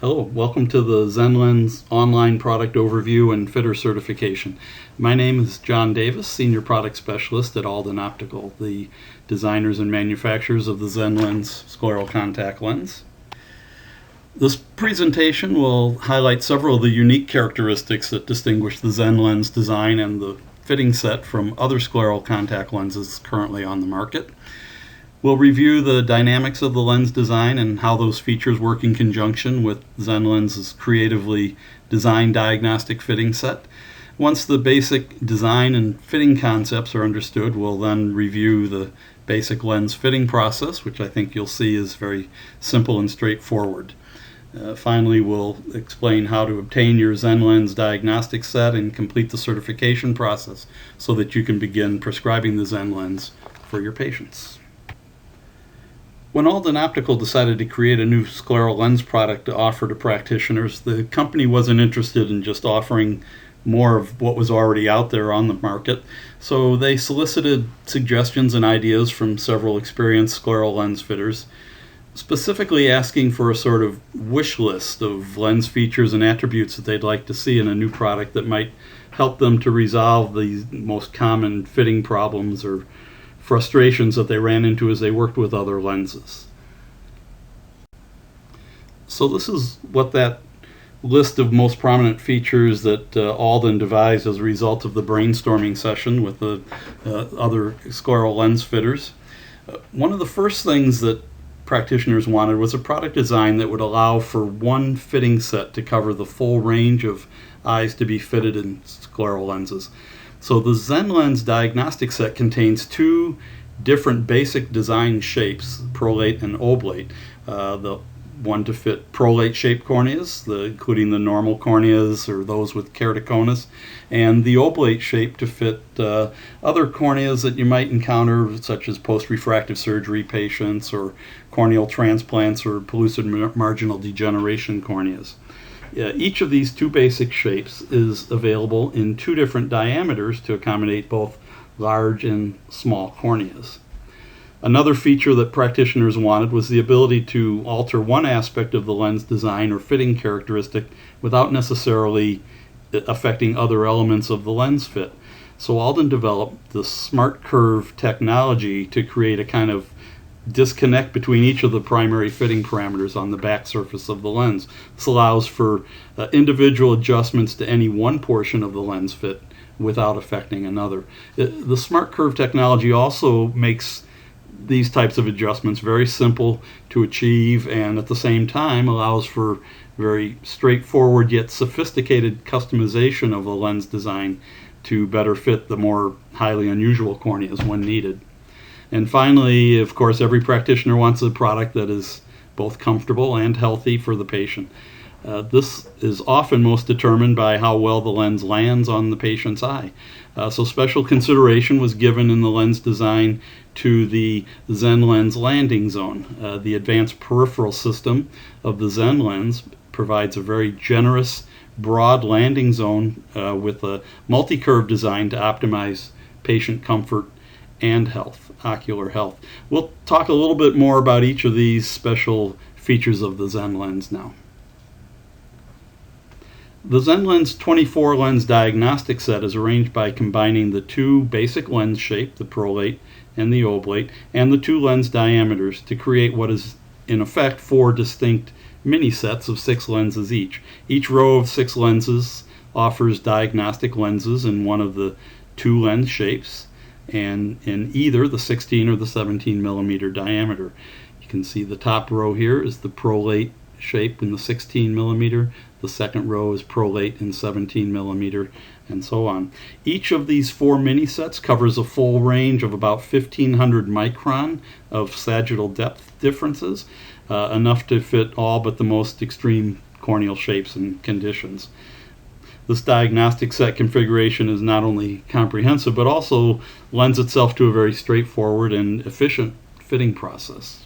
Hello, welcome to the Zenlens online product overview and fitter certification. My name is John Davis, Senior Product Specialist at Alden Optical, the designers and manufacturers of the Zenlens scleral contact lens. This presentation will highlight several of the unique characteristics that distinguish the Zenlens design and the fitting set from other scleral contact lenses currently on the market. We'll review the dynamics of the lens design and how those features work in conjunction with Zenlens' creatively designed diagnostic fitting set. Once the basic design and fitting concepts are understood, we'll then review the basic lens fitting process, which I think you'll see is very simple and straightforward. Finally, we'll explain how to obtain your Zenlens diagnostic set and complete the certification process so that you can begin prescribing the Zenlens for your patients. When Alden Optical decided to create a new scleral lens product to offer to practitioners, the company wasn't interested in just offering more of what was already out there on the market, so they solicited suggestions and ideas from several experienced scleral lens fitters, specifically asking for a sort of wish list of lens features and attributes that they'd like to see in a new product that might help them to resolve the most common fitting problems or frustrations that they ran into as they worked with other lenses. So this is what that list of most prominent features that Alden devised as a result of the brainstorming session with the other scleral lens fitters. One of the first things that practitioners wanted was a product design that would allow for one fitting set to cover the full range of eyes to be fitted in scleral lenses. So the Zenlens diagnostic set contains two different basic design shapes, prolate and oblate. The one to fit prolate shaped corneas, including the normal corneas or those with keratoconus, and the oblate shape to fit other corneas that you might encounter, such as post-refractive surgery patients or corneal transplants or pellucid marginal degeneration corneas. Each of these two basic shapes is available in two different diameters to accommodate both large and small corneas. Another feature that practitioners wanted was the ability to alter one aspect of the lens design or fitting characteristic without necessarily affecting other elements of the lens fit. So Alden developed the smart curve technology to create a kind of disconnect between each of the primary fitting parameters on the back surface of the lens. This allows for individual adjustments to any one portion of the lens fit without affecting another. The smart curve technology also makes these types of adjustments very simple to achieve, and at the same time allows for very straightforward yet sophisticated customization of the lens design to better fit the more highly unusual corneas when needed. And finally, of course, every practitioner wants a product that is both comfortable and healthy for the patient. This is often most determined by how well the lens lands on the patient's eye. So special consideration was given in the lens design to the Zenlens landing zone. The advanced peripheral system of the Zenlens provides a very generous, broad landing zone with a multi-curve design to optimize patient comfort and health, ocular health. We'll talk a little bit more about each of these special features of the Zenlens now. The Zenlens 24 lens diagnostic set is arranged by combining the two basic lens shape, the prolate and the oblate, and the two lens diameters to create what is in effect four distinct mini sets of 6 lenses each. Each row of 6 lenses offers diagnostic lenses in one of the two lens shapes, and in either the 16 or the 17 millimeter diameter. You can see the top row here is the prolate shape in the 16 millimeter, the second row is prolate in 17 millimeter, and so on. Each of these 4 mini sets covers a full range of about 1500 micron of sagittal depth differences, enough to fit all but the most extreme corneal shapes and conditions. This diagnostic set configuration is not only comprehensive, but also lends itself to a very straightforward and efficient fitting process.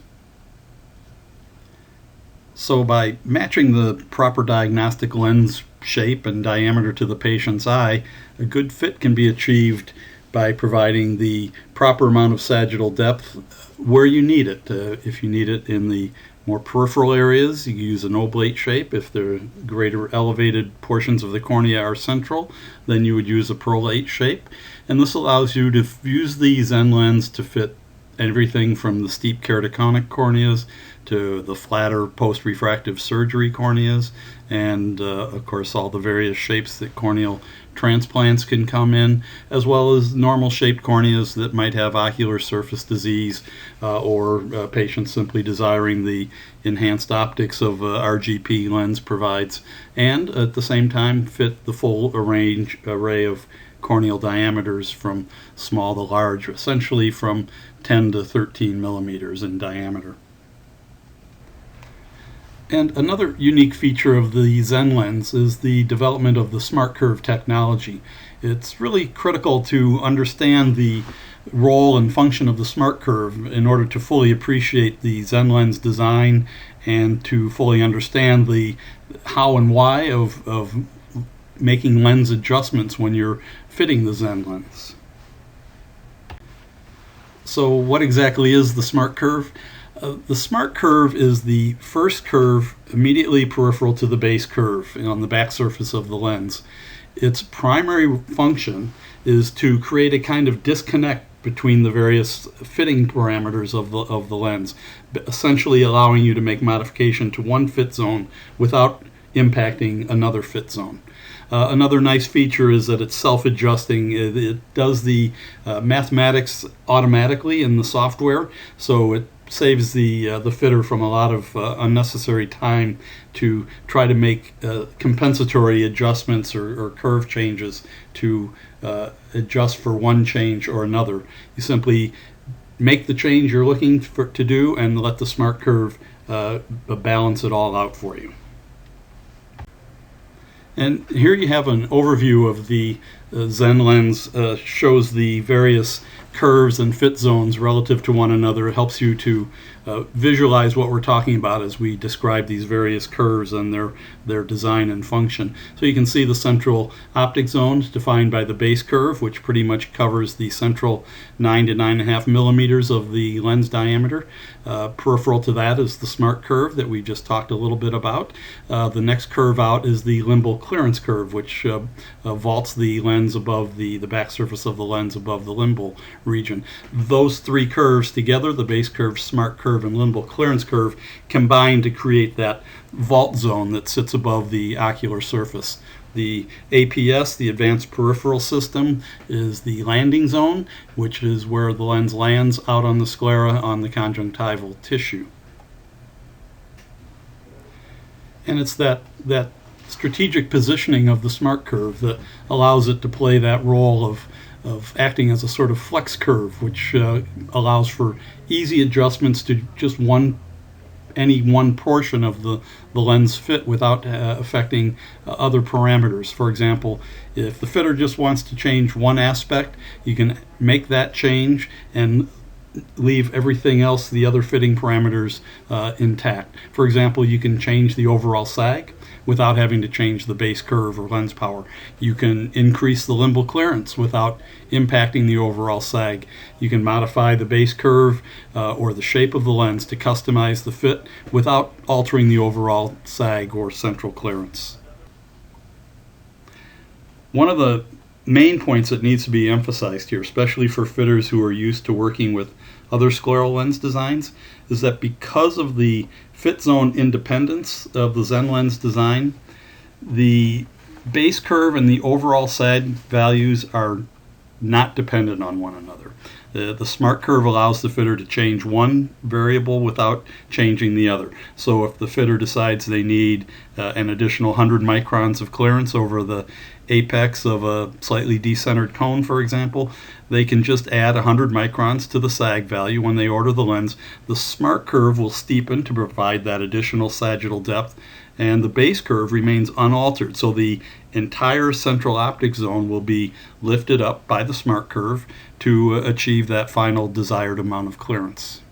So by matching the proper diagnostic lens shape and diameter to the patient's eye, a good fit can be achieved by providing the proper amount of sagittal depth where you need it. If you need it in the more peripheral areas, you use an oblate shape. If the greater elevated portions of the cornea are central, then you would use a prolate shape. And this allows you to use the Zenlens to fit everything from the steep keratoconic corneas to the flatter post-refractive surgery corneas, and of course all the various shapes that corneal transplants can come in, as well as normal shaped corneas that might have ocular surface disease or patients simply desiring the enhanced optics of RGP lens provides, and at the same time fit the full array of corneal diameters from small to large, essentially from 10 to 13 millimeters in diameter. And another unique feature of the Zenlens is the development of the smart curve technology. It's really critical to understand the role and function of the smart curve in order to fully appreciate the Zenlens design and to fully understand the how and why of making lens adjustments when you're fitting the Zenlens. So what exactly is the smart curve? The smart curve is the first curve immediately peripheral to the base curve on the back surface of the lens. Its primary function is to create a kind of disconnect between the various fitting parameters of the lens, essentially allowing you to make modification to one fit zone without impacting another fit zone. Another nice feature is that it's self-adjusting. It does the mathematics automatically in the software, so it saves the fitter from a lot of unnecessary time to try to make compensatory adjustments or curve changes to adjust for one change or another. You simply make the change you're looking to do and let the smart curve balance it all out for you. And here you have an overview of the Zenlens. Shows the various curves and fit zones relative to one another. It helps you to visualize what we're talking about as we describe these various curves and their design and function. So you can see the central optic zone defined by the base curve, which pretty much covers the central 9 to 9.5 millimeters of the lens diameter. Peripheral to that is the smart curve that we just talked a little bit about. The next curve out is the limbal clearance curve, which vaults the lens above the back surface of the lens above the limbal region. Those three curves together, the base curve, smart curve, and limbal clearance curve, combine to create that vault zone that sits above the ocular surface. The APS, the Advanced Peripheral System, is the landing zone, which is where the lens lands out on the sclera on the conjunctival tissue. And it's that strategic positioning of the smart curve that allows it to play that role of acting as a sort of flex curve, which allows for easy adjustments to just any one portion of the lens fit without affecting other parameters. For example, if the fitter just wants to change one aspect, you can make that change and leave everything else, the other fitting parameters, intact. For example, you can change the overall sag without having to change the base curve or lens power. You can increase the limbal clearance without impacting the overall sag. You can modify the base curve or the shape of the lens to customize the fit without altering the overall sag or central clearance. One of the main points that needs to be emphasized here, especially for fitters who are used to working with other scleral lens designs, is that because of the fit zone independence of the Zenlens design, the base curve and the overall sag values are not dependent on one another. The smart curve allows the fitter to change one variable without changing the other. So if the fitter decides they need an additional 100 microns of clearance over the apex of a slightly decentered cone, for example, they can just add 100 microns to the sag value when they order the lens. The smart curve will steepen to provide that additional sagittal depth, and the base curve remains unaltered. So the entire central optic zone will be lifted up by the smart curve to achieve that final desired amount of clearance.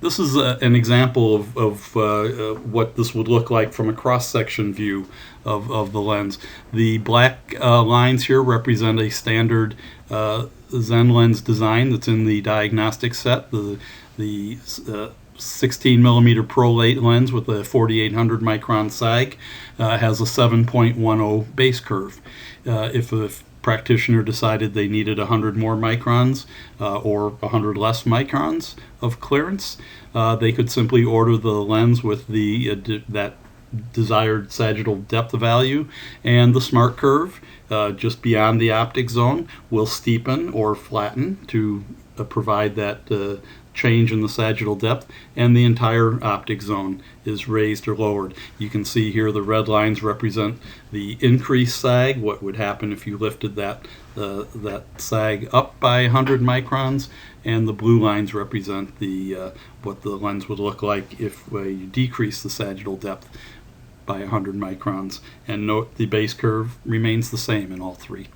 This is an example of what this would look like from a cross-section view of the lens. The black lines here represent a standard Zenlens design that's in the diagnostic set. The The 16 millimeter prolate lens with a 4800 micron SAG has a 7.10 base curve. If a practitioner decided they needed 100 more microns or 100 less microns of clearance, they could simply order the lens with that desired sagittal depth value, and the smart curve just beyond the optic zone will steepen or flatten to provide that change in the sagittal depth, and the entire optic zone is raised or lowered. You can see here the red lines represent the increased sag, what would happen if you lifted that sag up by 100 microns, and the blue lines represent what the lens would look like if you decrease the sagittal depth by 100 microns. And note the base curve remains the same in all three.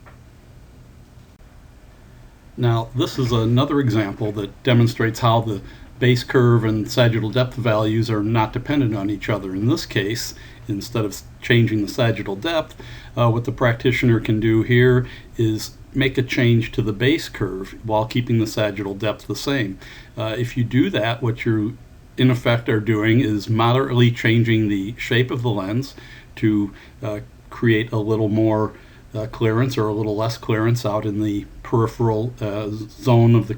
Now, this is another example that demonstrates how the base curve and sagittal depth values are not dependent on each other. In this case, instead of changing the sagittal depth, what the practitioner can do here is make a change to the base curve while keeping the sagittal depth the same. If you do that, what you in effect are doing is moderately changing the shape of the lens to create a little more clearance or a little less clearance out in the peripheral zone of the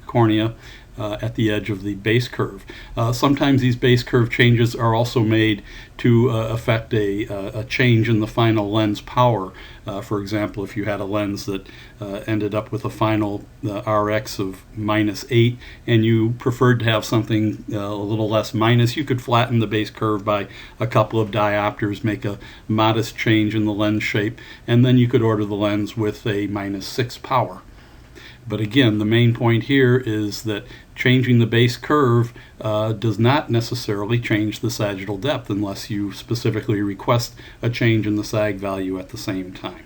cornea at the edge of the base curve. Sometimes these base curve changes are also made to affect a change in the final lens power. For example, if you had a lens that ended up with a final RX of -8 and you preferred to have something a little less minus, you could flatten the base curve by a couple of diopters, make a modest change in the lens shape, and then you could order the lens with a -6 power. But again, the main point here is that changing the base curve does not necessarily change the sagittal depth unless you specifically request a change in the sag value at the same time.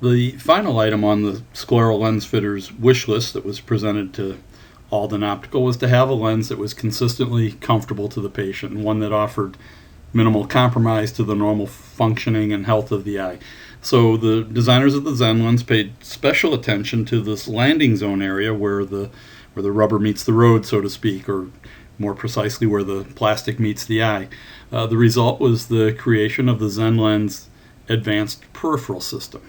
The final item on the scleral lens fitter's wish list that was presented to Alden Optical was to have a lens that was consistently comfortable to the patient and one that offered minimal compromise to the normal functioning and health of the eye. So the designers of the Zenlens paid special attention to this landing zone area where the rubber meets the road, so to speak, or more precisely where the plastic meets the eye. The result was the creation of the Zenlens Advanced Peripheral System.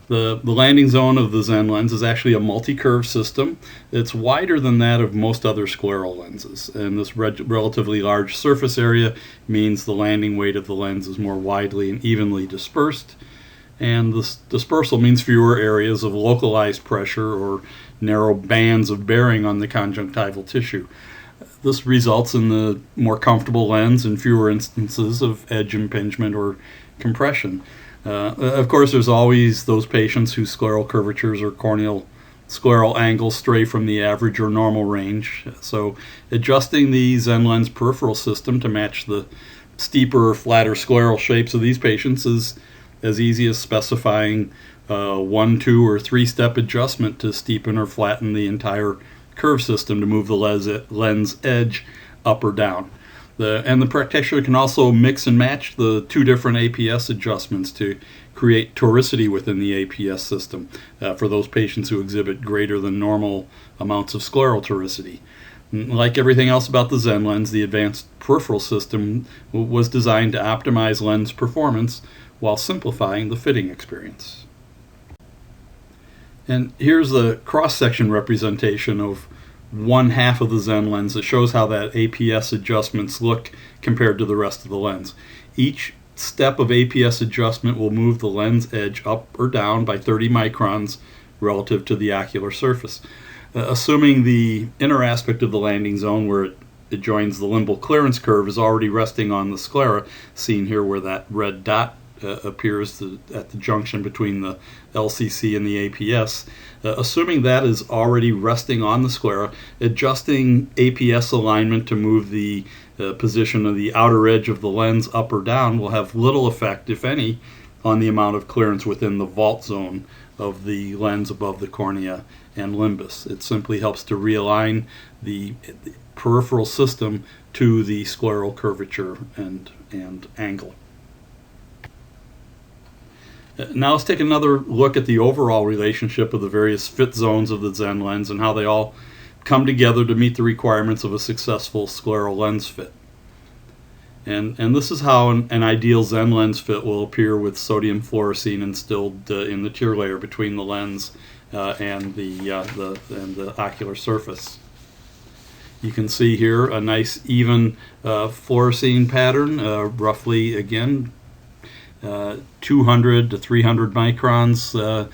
The landing zone of the Zenlens is actually a multi-curve system. It's wider than that of most other scleral lenses, and this relatively large surface area means the landing weight of the lens is more widely and evenly dispersed, and this dispersal means fewer areas of localized pressure or narrow bands of bearing on the conjunctival tissue. This results in the more comfortable lens and fewer instances of edge impingement or compression. Of course, there's always those patients whose scleral curvatures or corneal scleral angles stray from the average or normal range. So adjusting the Zenlens peripheral system to match the steeper or flatter scleral shapes of these patients is as easy as specifying 1, 2, or 3-step adjustment to steepen or flatten the entire curve system to move the lens edge up or down. And the practitioner can also mix and match the two different APS adjustments to create toricity within the APS system for those patients who exhibit greater than normal amounts of scleral toricity. Like everything else about the Zenlens, the advanced peripheral system was designed to optimize lens performance while simplifying the fitting experience. And here's the cross-section representation of one half of the Zenlens that shows how that APS adjustments look compared to the rest of the lens. Each step of APS adjustment will move the lens edge up or down by 30 microns relative to the ocular surface. Assuming the inner aspect of the landing zone where it joins the limbal clearance curve is already resting on the sclera, seen here where that red dot appears at the junction between the LCC and the APS. Assuming that is already resting on the sclera, adjusting APS alignment to move the position of the outer edge of the lens up or down will have little effect, if any, on the amount of clearance within the vault zone of the lens above the cornea and limbus. It simply helps to realign the peripheral system to the scleral curvature and angle. Now let's take another look at the overall relationship of the various fit zones of the Zenlens and how they all come together to meet the requirements of a successful scleral lens fit. And this is how an ideal Zenlens fit will appear with sodium fluorescein instilled in the tear layer between the lens and the ocular surface. You can see here a nice even fluorescein pattern, roughly again 200 to 300 microns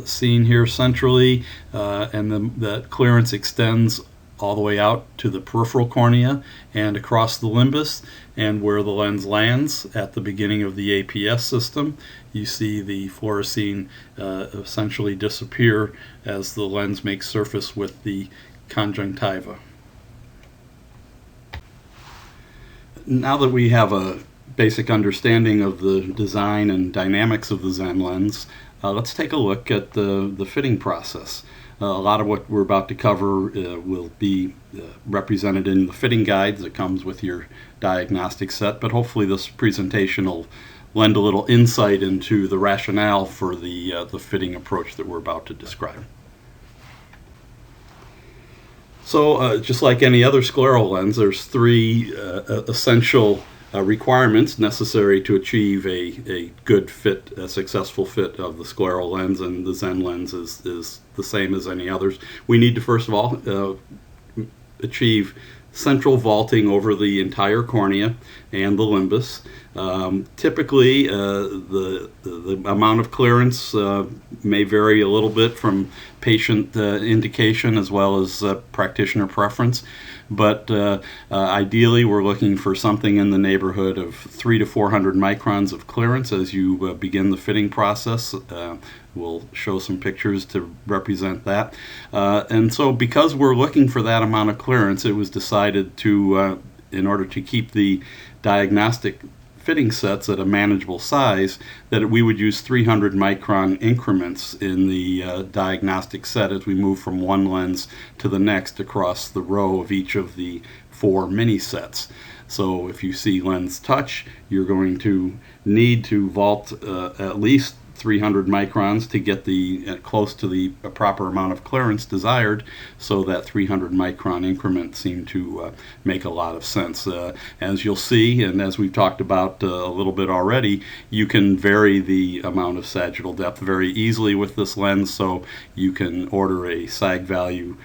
seen here centrally, and that clearance extends all the way out to the peripheral cornea and across the limbus, and where the lens lands at the beginning of the APS system, you see the fluorescein essentially disappear as the lens makes surface with the conjunctiva. Now that we have a basic understanding of the design and dynamics of the Zenlens, let's take a look at the fitting process. A lot of what we're about to cover will be represented in the fitting guides that comes with your diagnostic set, but hopefully this presentation will lend a little insight into the rationale for the fitting approach that we're about to describe. So just like any other scleral lens, there's three essential requirements necessary to achieve a good fit, a successful fit of the scleral lens, and the Zenlens is the same as any others. We need to first of all achieve central vaulting over the entire cornea and the limbus. Typically, the amount of clearance may vary a little bit from patient indication as well as practitioner preference, but ideally we're looking for something in the neighborhood of 300 to 400 microns of clearance as you begin the fitting process. We'll show some pictures to represent that. And so because we're looking for that amount of clearance, it was decided to, in order to keep the diagnostic fitting sets at a manageable size, that we would use 300 micron increments in the diagnostic set as we move from one lens to the next across the row of each of the 4 mini sets. So if you see lens touch, you're going to need to vault at least 300 microns to get the close to the proper amount of clearance desired, so that 300 micron increment seemed to make a lot of sense. As you'll see, and as we've talked about a little bit already, you can vary the amount of sagittal depth very easily with this lens, so you can order a sag value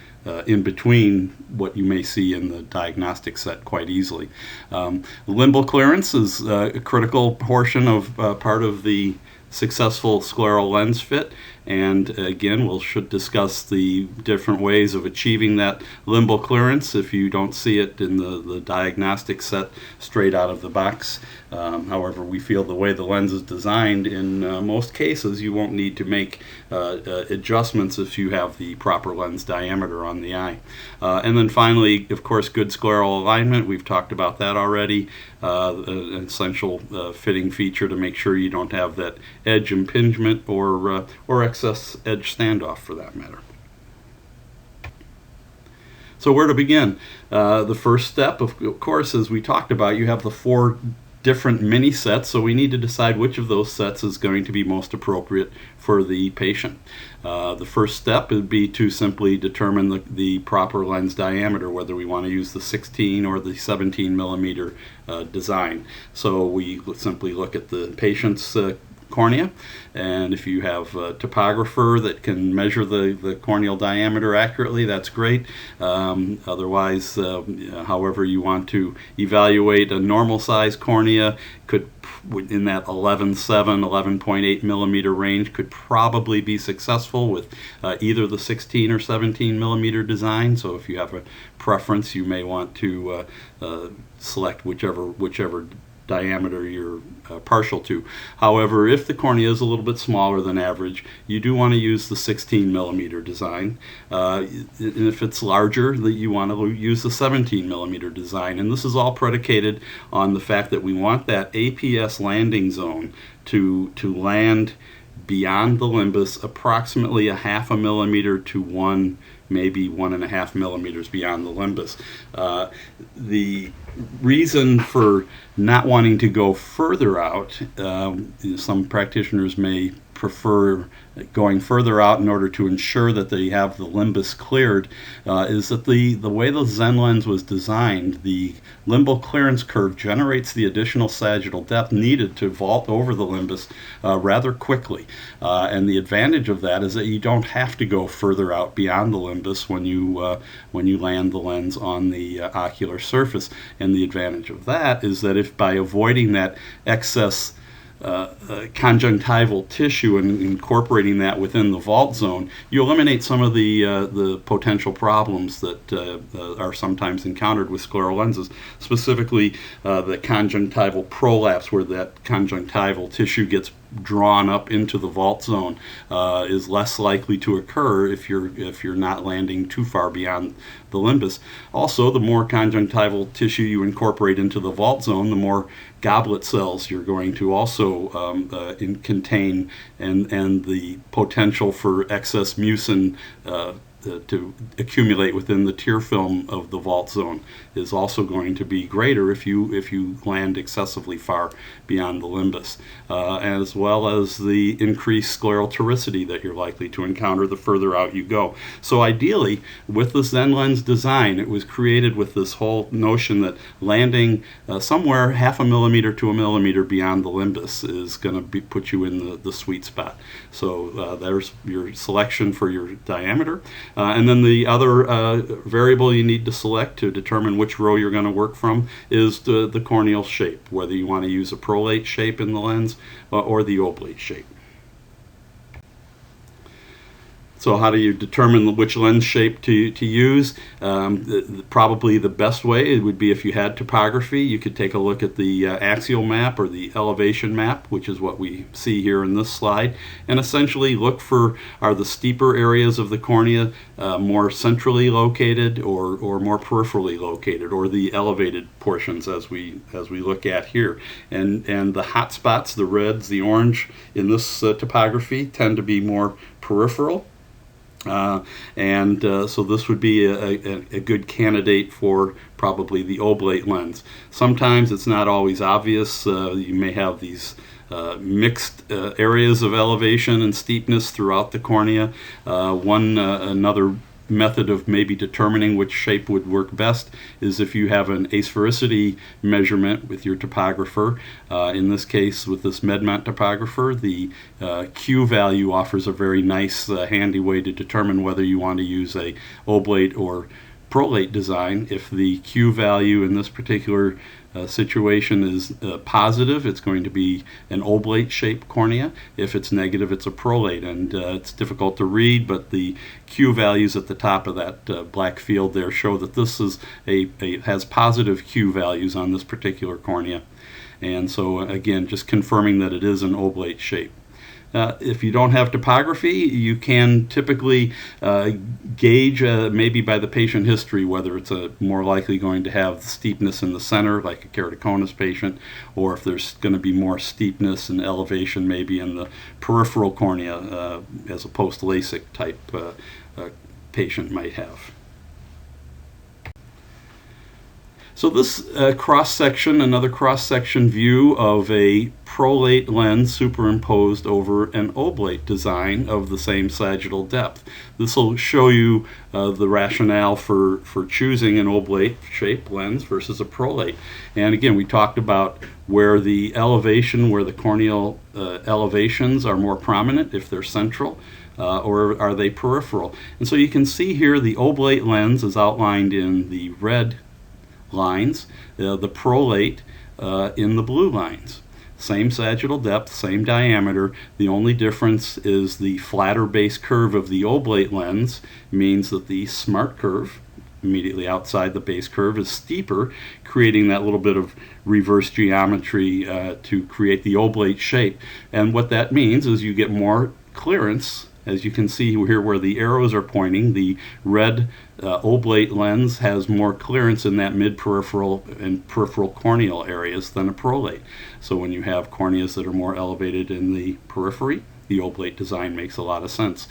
in between what you may see in the diagnostic set quite easily. Limbal clearance is a critical portion of part of the successful scleral lens fit, and again should discuss the different ways of achieving that limbal clearance if you don't see it in the diagnostic set straight out of the box. However, we feel the way the lens is designed, in most cases you won't need to make adjustments if you have the proper lens diameter on the eye. And then finally, of course, good scleral alignment. We've talked about that already. An essential fitting feature to make sure you don't have that edge impingement or excess edge standoff for that matter. So where to begin? The first step, of course, as we talked about, you have the 4 different mini sets, so we need to decide which of those sets is going to be most appropriate for the patient. The first step would be to simply determine the proper lens diameter, whether we want to use the 16 or the 17 millimeter design. So we simply look at the patient's cornea, and if you have a topographer that can measure the corneal diameter accurately, that's great. Otherwise, however you want to evaluate a normal size cornea, could in that 11.7, 11.8 millimeter range, could probably be successful with either the 16 or 17 millimeter design. So if you have a preference, you may want to select whichever diameter you're partial to. However, if the cornea is a little bit smaller than average, you do want to use the 16 millimeter design. And if it's larger, you want to use the 17 millimeter design. And this is all predicated on the fact that we want that APS landing zone to land beyond the limbus, approximately a half a millimeter to one, maybe 1.5 millimeters beyond the limbus. The reason for not wanting to go further out, some practitioners may prefer going further out in order to ensure that they have the limbus cleared, is that the way the Zenlens was designed, the limbal clearance curve generates the additional sagittal depth needed to vault over the limbus rather quickly. And the advantage of that is that you don't have to go further out beyond the limbus when you land the lens on the ocular surface. And the advantage of that is that if by avoiding that excess conjunctival tissue and incorporating that within the vault zone, you eliminate some of the potential problems that are sometimes encountered with scleral lenses, specifically the conjunctival prolapse, where that conjunctival tissue gets drawn up into the vault zone, is less likely to occur if you're not landing too far beyond the limbus. Also, the more conjunctival tissue you incorporate into the vault zone, the more goblet cells you're going to also contain, and the potential for excess mucin to accumulate within the tear film of the vault zone is also going to be greater if you land excessively far beyond the limbus, as well as the increased scleral toricity that you're likely to encounter the further out you go. So ideally, with the Zenlens design, it was created with this whole notion that landing somewhere half a millimeter to a millimeter beyond the limbus is going to put you in the sweet spot. So there's your selection for your diameter. And then the other variable you need to select to determine which row you're going to work from is the corneal shape, whether you want to use a prolate shape in the lens or the oblate shape. So how do you determine which lens shape to use? Probably the best way would be if you had topography. You could take a look at the axial map or the elevation map, which is what we see here in this slide, and essentially look for, are the steeper areas of the cornea more centrally located or more peripherally located, or the elevated portions as we look at here. And the hot spots, the reds, the orange in this topography tend to be more peripheral. So this would be a good candidate for probably the oblate lens. Sometimes it's not always obvious. You may have these mixed areas of elevation and steepness throughout the cornea. Another method of maybe determining which shape would work best is if you have an asphericity measurement with your topographer. In this case, with this Medmont topographer, the Q value offers a very nice handy way to determine whether you want to use a oblate or prolate design. If the Q value in this particular situation is positive, it's going to be an oblate shaped cornea. If it's negative, it's a prolate, and it's difficult to read, but the Q values at the top of that black field there show that this is has positive Q values on this particular cornea. And so again, just confirming that it is an oblate shape. If you don't have topography, you can typically gauge maybe by the patient history whether it's more likely going to have steepness in the center, like a keratoconus patient, or if there's going to be more steepness and elevation maybe in the peripheral cornea, as a post-LASIK type patient might have. So this cross-section, another cross-section view of a prolate lens superimposed over an oblate design of the same sagittal depth. This will show you the rationale for choosing an oblate shaped lens versus a prolate. And again, we talked about where the elevation, where the corneal elevations are more prominent, if they're central, or are they peripheral. And so you can see here the oblate lens is outlined in the red lines, the prolate in the blue lines. Same sagittal depth, same diameter. The only difference is the flatter base curve of the oblate lens means that the smart curve immediately outside the base curve is steeper, creating that little bit of reverse geometry to create the oblate shape. And what that means is you get more clearance. As you can see here where the arrows are pointing, the red oblate lens has more clearance in that mid-peripheral and peripheral corneal areas than a prolate. So when you have corneas that are more elevated in the periphery, the oblate design makes a lot of sense.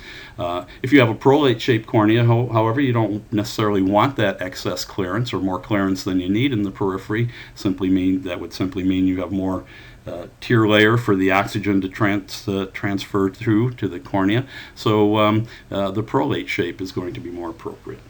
If you have a prolate-shaped cornea, however, you don't necessarily want that excess clearance or more clearance than you need in the periphery. That would simply mean you have more tear layer for the oxygen to transfer through to the cornea. So the prolate shape is going to be more appropriate.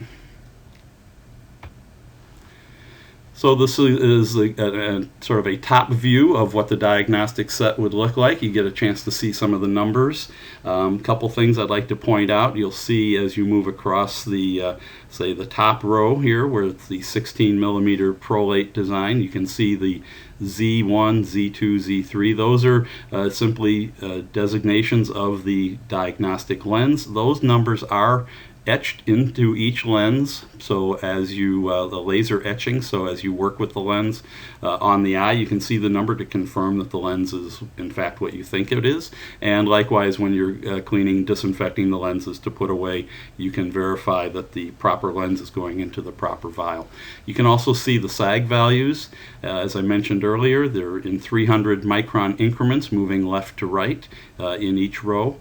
So this is a sort of a top view of what the diagnostic set would look like. You get a chance to see some of the numbers. A couple things I'd like to point out. You'll see as you move across the, say, the top row here, where it's the 16 millimeter prolate design, you can see the Z1, Z2, Z3. Those are simply designations of the diagnostic lens. Those numbers are etched into each lens, so as you the laser etching, so as you work with the lens on the eye, you can see the number to confirm that the lens is in fact what you think it is. And likewise, when you're cleaning, disinfecting the lenses to put away, you can verify that the proper lens is going into the proper vial. You can also see the sag values. As I mentioned earlier, they're in 300 micron increments moving left to right in each row,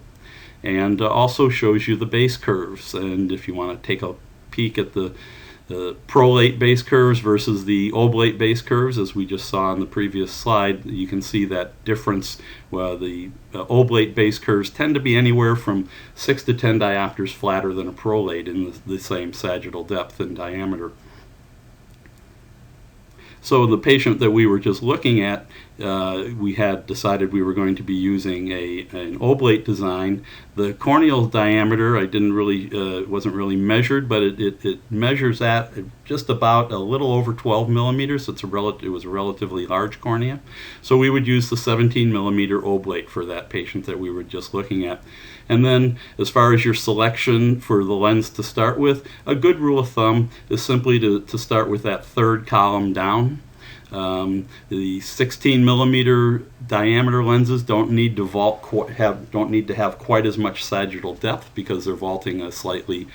and also shows you the base curves. And if you want to take a peek at the prolate base curves versus the oblate base curves, as we just saw on the previous slide, you can see that difference. The oblate base curves tend to be anywhere from 6 to 10 diopters flatter than a prolate in the same sagittal depth and diameter. So the patient that we were just looking at, we had decided we were going to be using an oblate design. The corneal diameter wasn't really measured, but it measures at just about a little over 12 millimeters. So it was a relatively large cornea. So we would use the 17 millimeter oblate for that patient that we were just looking at. And then as far as your selection for the lens to start with, a good rule of thumb is simply to start with that third column down. The 16 millimeter diameter lenses don't need to have quite as much sagittal depth because they're vaulting a slightly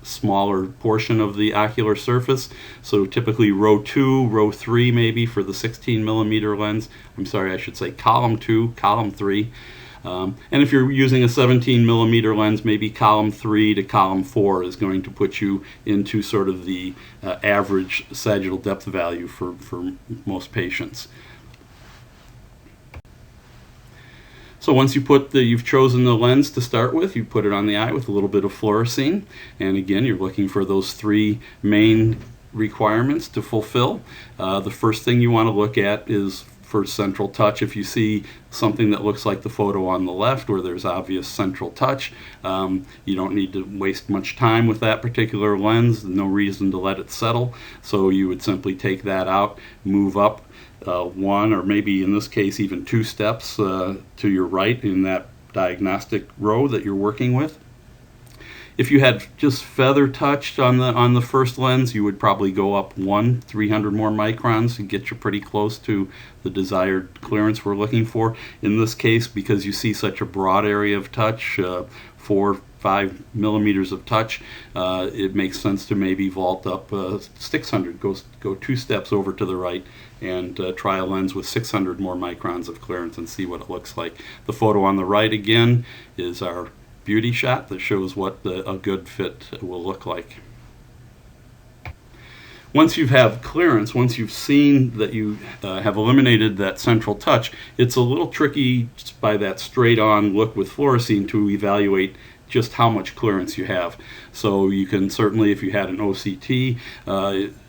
smaller portion of the ocular surface. So typically row 2, row 3 maybe for the 16 millimeter lens. I'm sorry, I should say column 2, column 3. And if you're using a 17 millimeter lens, maybe column 3 to column 4 is going to put you into sort of the average sagittal depth value for most patients. So once you've chosen the lens to start with, you put it on the eye with a little bit of fluorescein. And again, you're looking for those 3 main requirements to fulfill. The first thing you want to look at is for central touch. If you see something that looks like the photo on the left where there's obvious central touch, you don't need to waste much time with that particular lens. No reason to let it settle. So you would simply take that out, move up 1 or maybe in this case even 2 steps to your right in that diagnostic row that you're working with. If you had just feather touched on the first lens, you would probably go up 300 more microns and get you pretty close to the desired clearance we're looking for. In this case, because you see such a broad area of touch, 4-5 millimeters of touch, it makes sense to maybe vault up 600, go 2 steps over to the right and try a lens with 600 more microns of clearance and see what it looks like. The photo on the right again is our beauty shot that shows what a good fit will look like. Once you have clearance, once you've seen that you have eliminated that central touch, it's a little tricky by that straight-on look with fluorescein to evaluate just how much clearance you have. So you can certainly, if you had an OCT,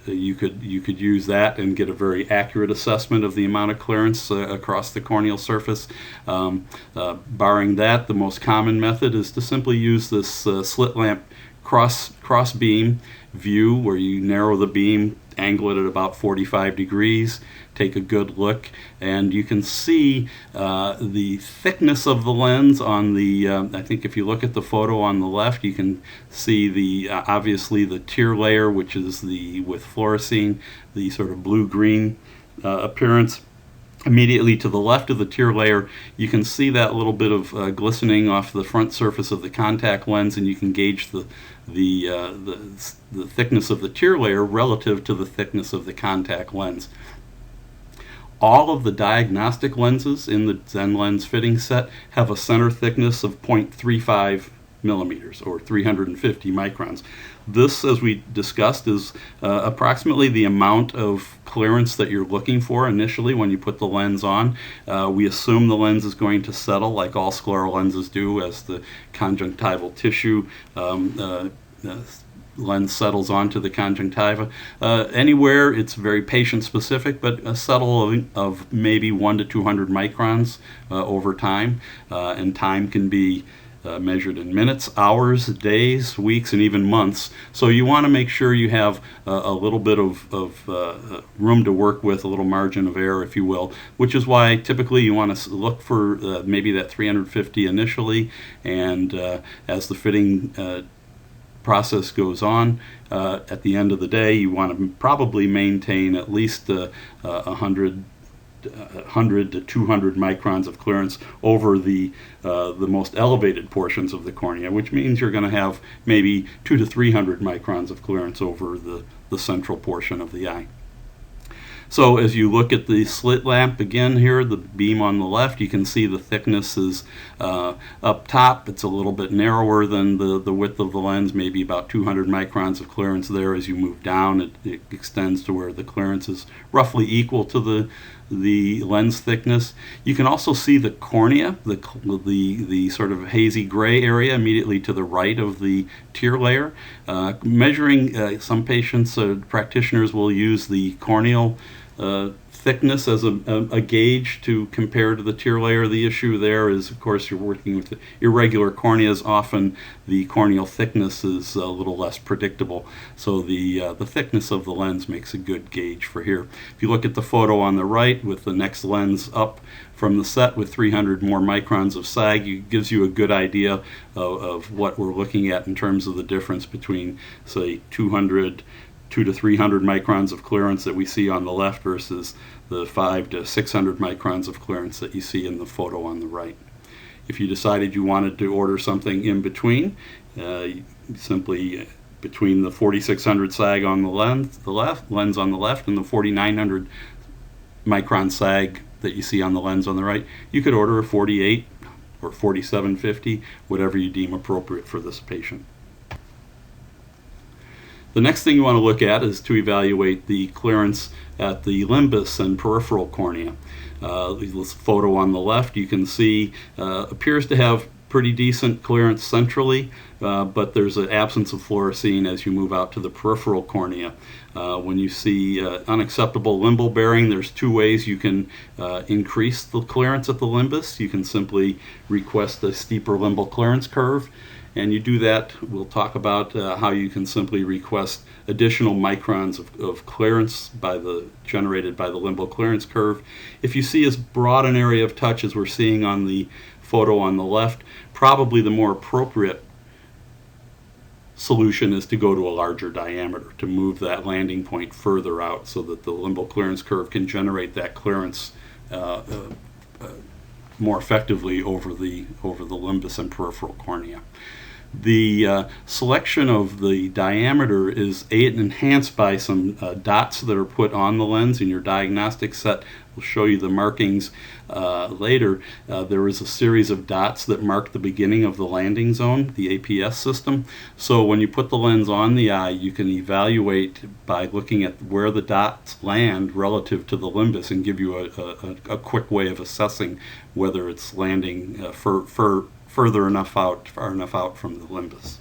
you could use that and get a very accurate assessment of the amount of clearance across the corneal surface. Barring that, the most common method is to simply use this slit lamp cross beam view, where you narrow the beam, angle it at about 45 degrees, take a good look, and you can see the thickness of the lens on the, I think if you look at the photo on the left, you can see obviously the tear layer, which is with fluorescein, the sort of blue-green appearance. Immediately to the left of the tear layer, you can see that little bit of glistening off the front surface of the contact lens, and you can gauge the thickness of the tear layer relative to the thickness of the contact lens. All of the diagnostic lenses in the Zenlens fitting set have a center thickness of 0.35 millimeters or 350 microns. This, as we discussed, is approximately the amount of clearance that you're looking for initially when you put the lens on. We assume the lens is going to settle like all scleral lenses do as the conjunctival tissue lens settles onto the conjunctiva. Anywhere, it's very patient specific, but a settle of maybe 1 to 200 microns over time, and time can be measured in minutes, hours, days, weeks, and even months. So you want to make sure you have a little bit of room to work with, a little margin of error, if you will, which is why typically you want to look for maybe that 350 initially, and as the fitting process goes on, at the end of the day, you want to probably maintain at least 100 to 200 microns of clearance over the most elevated portions of the cornea, which means you're going to have maybe 200 to 300 microns of clearance over the central portion of the eye. So as you look at the slit lamp again here, the beam on the left, you can see the thickness is up top. It's a little bit narrower than the width of the lens, maybe about 200 microns of clearance there. As you move down, it extends to where the clearance is roughly equal to the lens thickness. You can also see the cornea, the sort of hazy gray area immediately to the right of the tear layer. Measuring, some patients, practitioners will use the corneal thickness as a gauge to compare to the tear layer. The issue there is, of course, you're working with irregular corneas. Often the corneal thickness is a little less predictable, so the thickness of the lens makes a good gauge for here. If you look at the photo on the right with the next lens up from the set with 300 more microns of sag, it gives you a good idea of what we're looking at in terms of the difference between, say, 200 to 300 microns of clearance that we see on the left versus the 500 to 600 microns of clearance that you see in the photo on the right. If you decided you wanted to order something in between, simply between the 4600 sag on the lens on the left and the 4900 micron sag that you see on the lens on the right, you could order a 48 or 4750, whatever you deem appropriate for this patient. The next thing you want to look at is to evaluate the clearance at the limbus and peripheral cornea. This photo on the left, you can see appears to have pretty decent clearance centrally, but there's an absence of fluorescein as you move out to the peripheral cornea. When you see unacceptable limbal bearing, there's two ways you can increase the clearance at the limbus. You can simply request a steeper limbal clearance curve, and you do that. We'll talk about how you can simply request additional microns of clearance generated by the limbal clearance curve. If you see as broad an area of touch as we're seeing on the photo on the left, probably the more appropriate solution is to go to a larger diameter, to move that landing point further out so that the limbal clearance curve can generate that clearance more effectively over the limbus and peripheral cornea. The selection of the diameter is enhanced by some dots that are put on the lens in your diagnostic set. We'll show you the markings later. There is a series of dots that mark the beginning of the landing zone, the APS system. So when you put the lens on the eye, you can evaluate by looking at where the dots land relative to the limbus and give you a quick way of assessing whether it's landing far enough out from the limbus.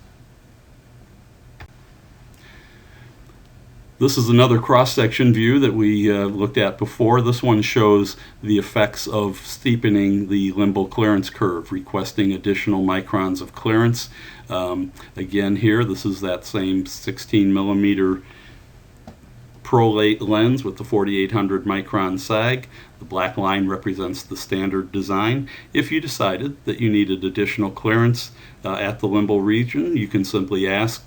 This is another cross-section view that we looked at before. This one shows the effects of steepening the limbal clearance curve, requesting additional microns of clearance. Again here, this is that same 16 millimeter prolate lens with the 4800 micron sag. The black line represents the standard design. If you decided that you needed additional clearance at the limbal region, you can simply ask,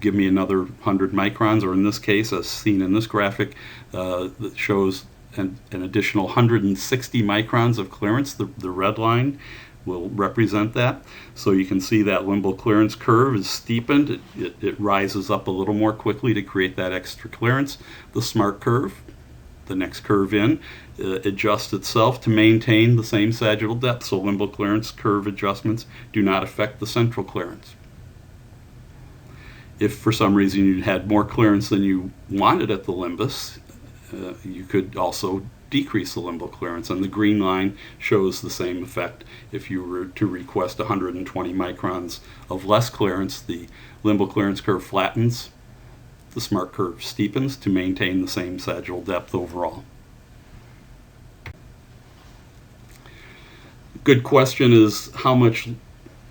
give me another 100 microns, or in this case, as seen in this graphic, that shows an additional 160 microns of clearance. The red line will represent that. So you can see that limbal clearance curve is steepened. It rises up a little more quickly to create that extra clearance. The SMART curve the next curve in adjusts itself to maintain the same sagittal depth, so limbal clearance curve adjustments do not affect the central clearance. If for some reason you had more clearance than you wanted at the limbus, you could also decrease the limbal clearance, and the green line shows the same effect. If you were to request 120 microns of less clearance, the limbal clearance curve flattens, the SMART curve steepens to maintain the same sagittal depth overall. Good question is, how much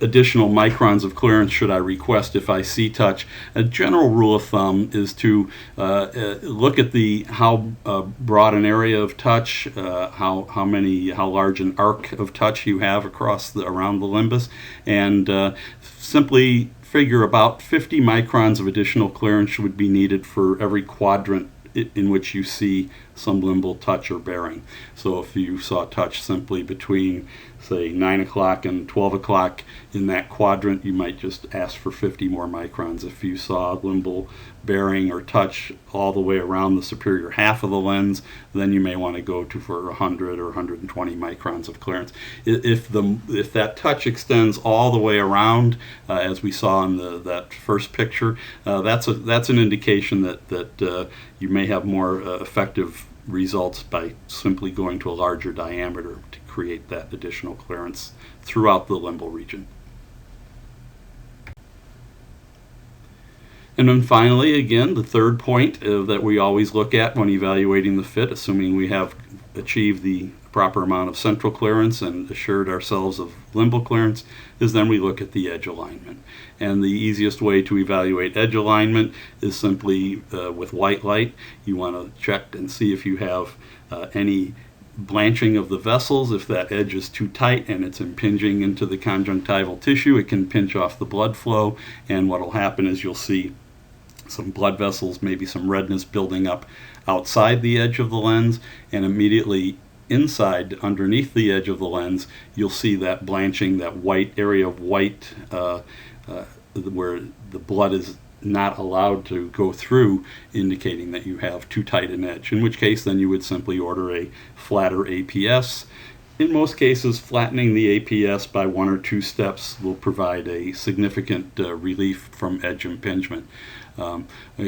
additional microns of clearance should I request if I C-touch? A general rule of thumb is to look at how broad an area of touch, how large an arc of touch you have around the limbus, and simply figure about 50 microns of additional clearance would be needed for every quadrant in which you see some limbal touch or bearing. So if you saw touch simply between, say, 9 o'clock and 12 o'clock in that quadrant, you might just ask for 50 more microns. If you saw limbal bearing or touch all the way around the superior half of the lens, then you may want to go for 100 or 120 microns of clearance. If that touch extends all the way around, as we saw in that first picture, that's an indication that you may have more effective results by simply going to a larger diameter to create that additional clearance throughout the limbal region. And then finally, again, the third point that we always look at when evaluating the fit, assuming we have achieved the proper amount of central clearance and assured ourselves of limbal clearance, is then we look at the edge alignment. And the easiest way to evaluate edge alignment is simply with white light. You want to check and see if you have any blanching of the vessels. If that edge is too tight and it's impinging into the conjunctival tissue, it can pinch off the blood flow, and what will happen is you'll see some blood vessels, maybe some redness building up outside the edge of the lens, and immediately inside, underneath the edge of the lens, you'll see that blanching, that white area of white where the blood is not allowed to go through, indicating that you have too tight an edge, in which case then you would simply order a flatter APS. In most cases, flattening the APS by 1 or 2 steps will provide a significant relief from edge impingement.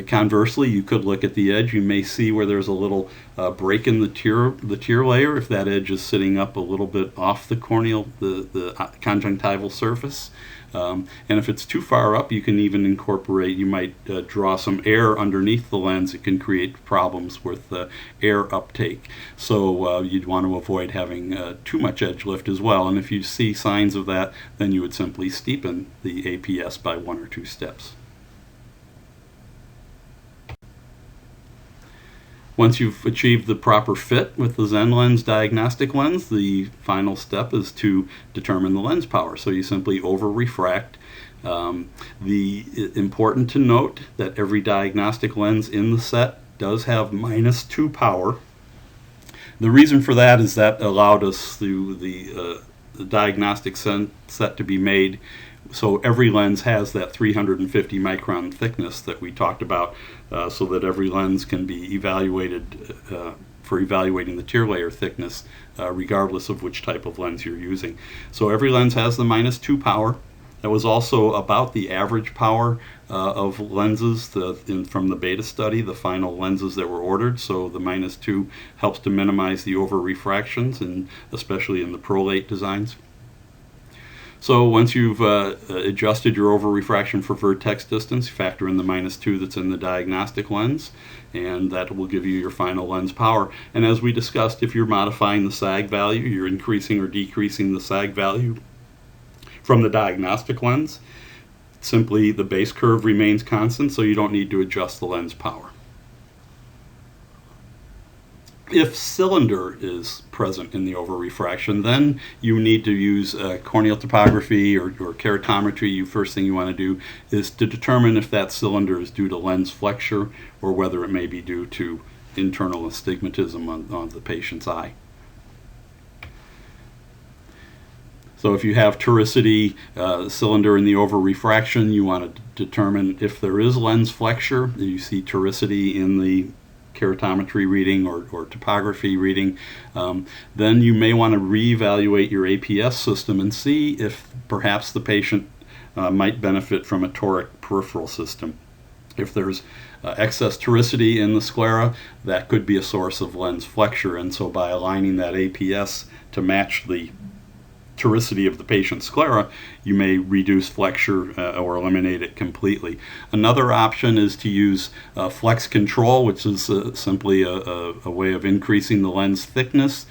Conversely, you could look at the edge. You may see where there's a little break in the tear layer if that edge is sitting up a little bit off the corneal, the conjunctival surface. And if it's too far up, you can even incorporate, you might draw some air underneath the lens. It can create problems with air uptake. So you'd want to avoid having too much edge lift as well. And if you see signs of that, then you would simply steepen the APS by 1 or 2 steps. Once you've achieved the proper fit with the Zenlens diagnostic lens, the final step is to determine the lens power. So you simply over-refract. Important to note that every diagnostic lens in the set does have -2 power. The reason for that is that allowed us through the diagnostic set to be made so every lens has that 350 micron thickness that we talked about, so that every lens can be evaluated for evaluating the tear layer thickness, regardless of which type of lens you're using. So every lens has the -2 power. That was also about the average power of lenses from the beta study, the final lenses that were ordered. So the -2 helps to minimize the over refractions, and especially in the prolate designs. So once you've adjusted your over refraction for vertex distance, factor in the -2 that's in the diagnostic lens, and that will give you your final lens power. And as we discussed, if you're modifying the sag value, you're increasing or decreasing the sag value from the diagnostic lens. Simply the base curve remains constant, so you don't need to adjust the lens power. If cylinder is present in the over-refraction, then you need to use corneal topography or keratometry. First thing you want to do is to determine if that cylinder is due to lens flexure or whether it may be due to internal astigmatism on the patient's eye. So if you have toricity cylinder in the over-refraction, you want to determine if there is lens flexure. You see toricity in the keratometry reading or topography reading, then you may want to reevaluate your APS system and see if perhaps the patient might benefit from a toric peripheral system. If there's excess toricity in the sclera, that could be a source of lens flexure, and so by aligning that APS to match the toricity of the patient's sclera, you may reduce flexure or eliminate it completely. Another option is to use flex control, which is simply a way of increasing the lens thickness.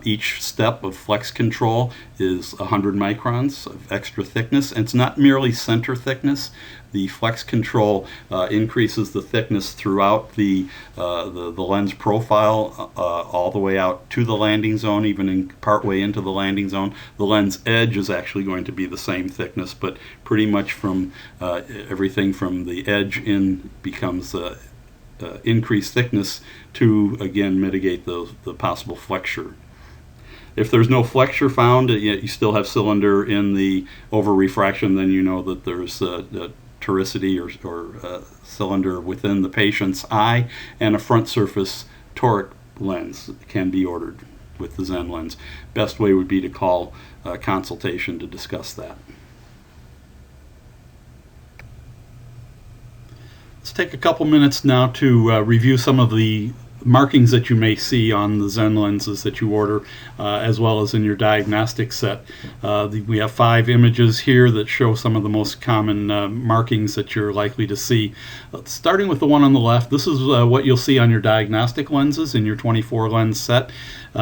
Each step of flex control is 100 microns of extra thickness, and it's not merely center thickness. The flex control increases the thickness throughout the lens profile all the way out to the landing zone, even partway into the landing zone. The lens edge is actually going to be the same thickness, but pretty much from everything from the edge in becomes increased thickness to, again, mitigate the possible flexure. If there's no flexure found, yet you still have cylinder in the over refraction, then you know that there's toricity or cylinder within the patient's eye, and a front surface toric lens can be ordered with the Zenlens. Best way would be to call a consultation to discuss that. Let's take a couple minutes now to review some of the markings that you may see on the Zenlenses that you order, as well as in your diagnostic set. We have 5 images here that show some of the most common markings that you're likely to see. Starting with the one on the left, this is what you'll see on your diagnostic lenses in your 24 lens set.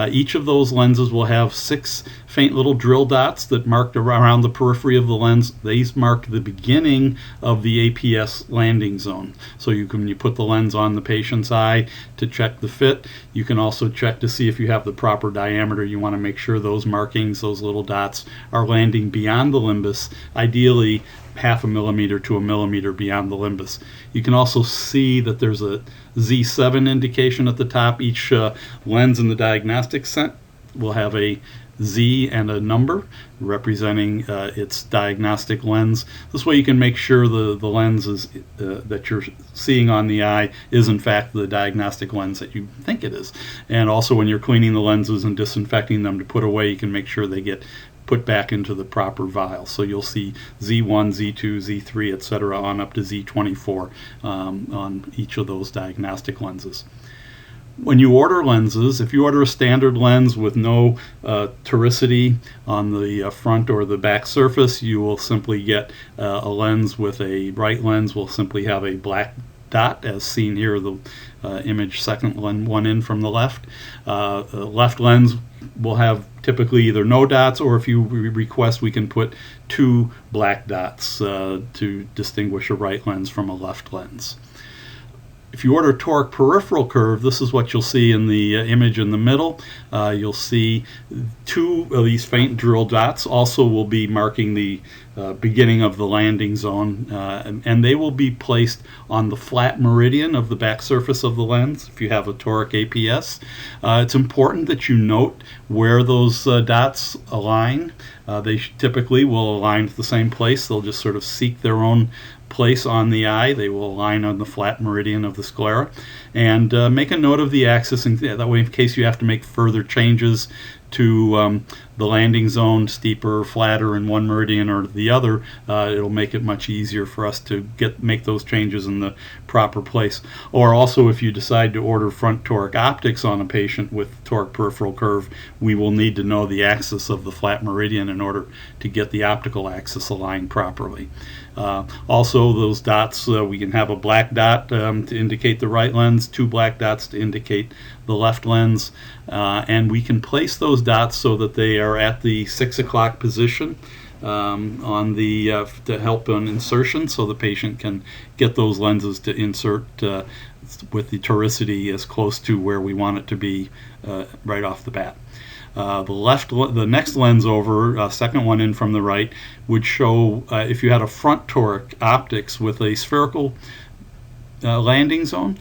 Each of those lenses will have 6 faint little drill dots that marked around the periphery of the lens. These mark the beginning of the APS landing zone. So when you put the lens on the patient's eye to check the fit, you can also check to see if you have the proper diameter. You want to make sure those markings, those little dots, are landing beyond the limbus, ideally 0.5 millimeter to 1 millimeter beyond the limbus. You can also see that there's a Z7 indication at the top. Each lens in the diagnostic set will have a Z and a number representing its diagnostic lens. This way you can make sure the lens is, that you're seeing on the eye is in fact the diagnostic lens that you think it is. And also when you're cleaning the lenses and disinfecting them to put away, you can make sure they get put back into the proper vial. So you'll see Z1, Z2, Z3, etc. on up to Z24 on each of those diagnostic lenses. When you order lenses, if you order a standard lens with no toricity on the front or the back surface, you will simply get a lens with a right lens will simply have a black dot, as seen here, the image second one in from the left. Left lens will have typically either no dots, or if you request, we can put 2 black dots to distinguish a right lens from a left lens. If you order toric peripheral curve, this is what you'll see in the image in the middle. You'll see 2 of these faint drill dots also will be marking the beginning of the landing zone, and they will be placed on the flat meridian of the back surface of the lens if you have a toric APS. It's important that you note where those dots align. They typically will align to the same place. They'll just sort of seek their own place on the eye. They will align on the flat meridian of the sclera, and make a note of the axis, and that way in case you have to make further changes to the landing zone, steeper, flatter in one meridian or the other, it'll make it much easier for us to make those changes in the proper place. Or also, if you decide to order front toric optics on a patient with toric peripheral curve, we will need to know the axis of the flat meridian in order to get the optical axis aligned properly. Also, those dots, we can have a black dot to indicate the right lens, 2 black dots to indicate the left lens, and we can place those dots so that they are at the 6 o'clock position on the to help on insertion, so the patient can get those lenses to insert with the toricity as close to where we want it to be right off the bat. The next lens over, second one in from the right, would show if you had a front toric optics with a spherical landing zone.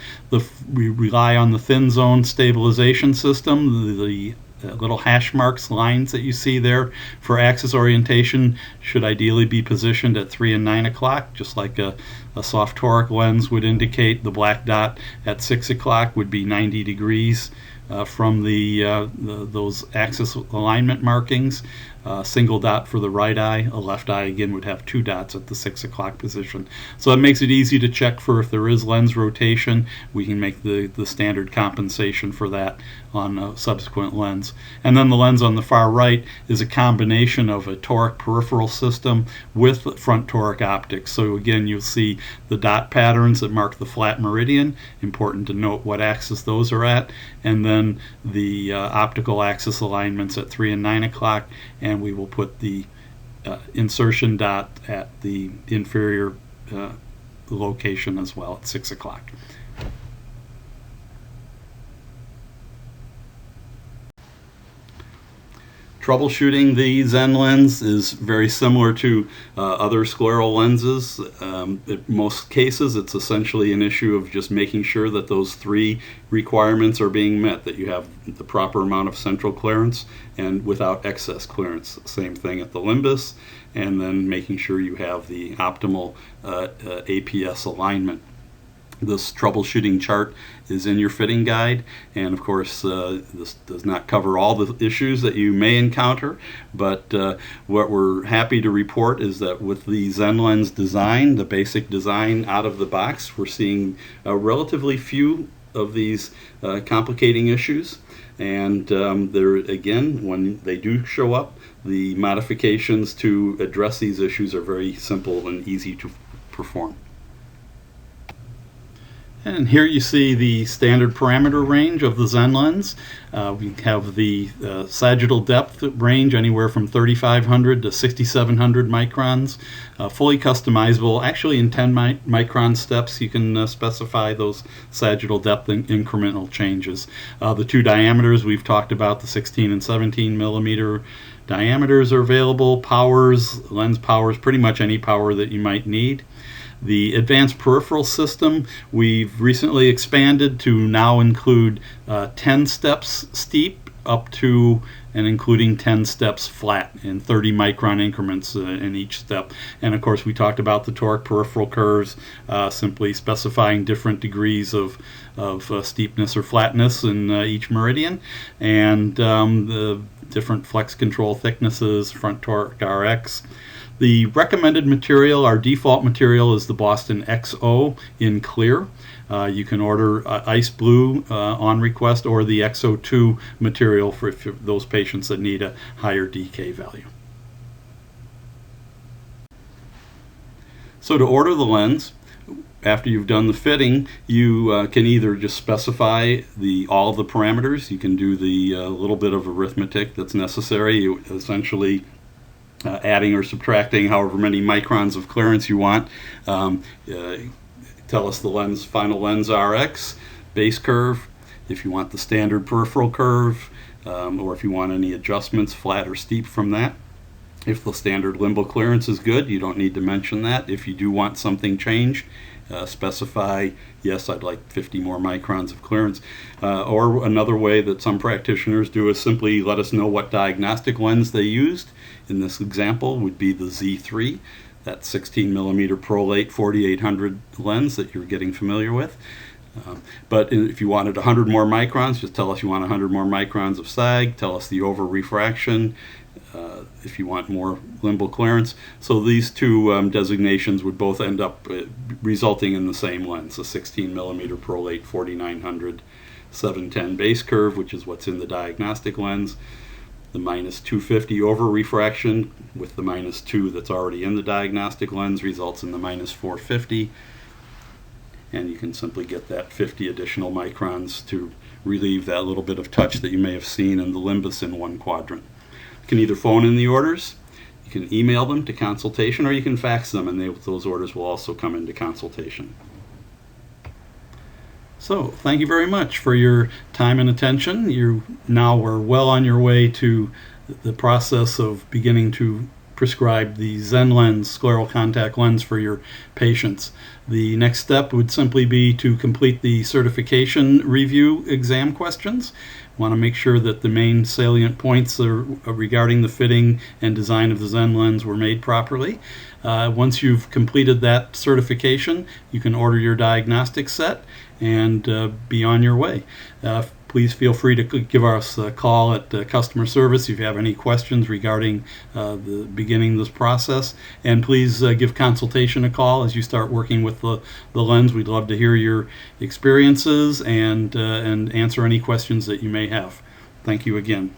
We rely on the thin zone stabilization system. The little hash marks, lines that you see there for axis orientation should ideally be positioned at 3 and 9 o'clock, just like a soft toric lens would indicate. The black dot at 6 o'clock would be 90 degrees from those axis alignment markings. Single dot for the right eye. A left eye again would have 2 dots at the 6 o'clock position. So that makes it easy to check for if there is lens rotation. We can make the standard compensation for that on a subsequent lens. And then the lens on the far right is a combination of a toric peripheral system with front toric optics. So again, you'll see the dot patterns that mark the flat meridian. Important to note what axis those are at. And then the optical axis alignments at 3 and 9 o'clock. And we will put the insertion dot at the inferior location as well at 6 o'clock. Troubleshooting the Zenlens is very similar to other scleral lenses. In most cases, it's essentially an issue of just making sure that those 3 requirements are being met, that you have the proper amount of central clearance and without excess clearance. Same thing at the limbus, and then making sure you have the optimal APS alignment. This troubleshooting chart is in your fitting guide, and of course this does not cover all the issues that you may encounter, but what we're happy to report is that with the Zenlens design, the basic design out of the box, we're seeing relatively few of these complicating issues, and there again, when they do show up, the modifications to address these issues are very simple and easy to perform. And here you see the standard parameter range of the Zenlens. We have the sagittal depth range anywhere from 3,500 to 6,700 microns. Fully customizable, actually in 10 micron steps you can specify those sagittal depth incremental changes. The 2 diameters we've talked about, the 16 and 17 millimeter diameters are available. Powers, lens powers, pretty much any power that you might need. The advanced peripheral system we've recently expanded to now include 10 steps steep up to and including 10 steps flat in 30 micron increments in each step. And of course we talked about the toric peripheral curves, simply specifying different degrees of steepness or flatness in each meridian, and the different flex control thicknesses, front toric RX. The recommended material, our default material, is the Boston XO in clear. You can order ice blue on request, or the XO2 material for those patients that need a higher DK value. So to order the lens, after you've done the fitting, you can either just specify all of the parameters. You can do the little bit of arithmetic that's necessary. You essentially adding or subtracting however many microns of clearance you want. Tell us the final lens RX, base curve, if you want the standard peripheral curve, or if you want any adjustments, flat or steep from that. If the standard limbal clearance is good, you don't need to mention that. If you do want something changed, specify, yes, I'd like 50 more microns of clearance. Or another way that some practitioners do is simply let us know what diagnostic lens they used. In this example would be the Z3, that 16 millimeter prolate 4800 lens that you're getting familiar with. But if you wanted 100 more microns, just tell us you want 100 more microns of sag, tell us the over refraction, if you want more limbal clearance. So these 2 designations would both end up resulting in the same lens, a 16 millimeter prolate 4900 710 base curve, which is what's in the diagnostic lens. The minus 250 over refraction with the minus 2 that's already in the diagnostic lens results in the minus 450, and you can simply get that 50 additional microns to relieve that little bit of touch that you may have seen in the limbus in one quadrant. You can either phone in the orders, you can email them to consultation, or you can fax them, and those orders will also come into consultation. So thank you very much for your time and attention. You now are well on your way to the process of beginning to prescribe the Zenlens scleral contact lens for your patients. The next step would simply be to complete the certification review exam questions. Want to make sure that the main salient points regarding the fitting and design of the Zenlens were made properly. Once you've completed that certification, you can order your diagnostic set and be on your way. Please feel free to give us a call at customer service if you have any questions regarding the beginning of this process. And please give consultation a call as you start working with the lens. We'd love to hear your experiences and answer any questions that you may have. Thank you again.